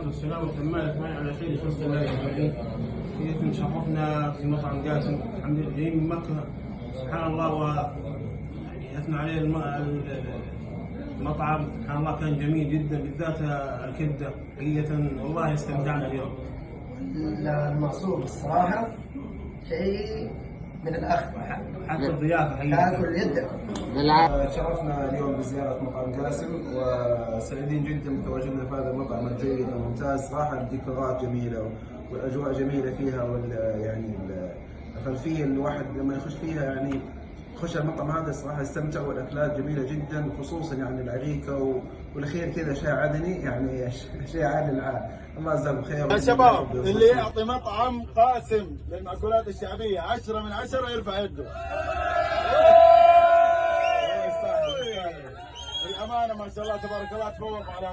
والسلام وكمال اثنين على سيد خلق الله اجمعين. كيف شرفنا في مطعم قاسم، الحمد لله جايين من مكه سبحان الله، واثنى عليه المطعم سبحان الله كان جميل جدا، بالذات الكبده حقيقه والله استمتعنا اليوم. المقصود الصراحه شيء من الاخر، حتى الضيافه حقيقه تاكل يدك. تشرفنا اليوم بزيارة مطعم قاسم وسعيدين جدا بتواجدنا في هذا المطعم الجيد الممتاز. صراحة الديكورات جميلة والأجواء جميلة فيها، يعني الخلفية الواحد لما يخش فيها يعني يخش المطعم هذا صراحة يستمتع، والأكلات جميلة جدا خصوصا يعني العريكة والأخير كذا شاي عدني، يعني شيء عالي العال. الله يجزاكم خير يا شباب، اللي يعطي مطعم قاسم للمأكولات الشعبية 10 من 10 يرفع يده. الأمانة ما شاء الله تبارك الله تفوق على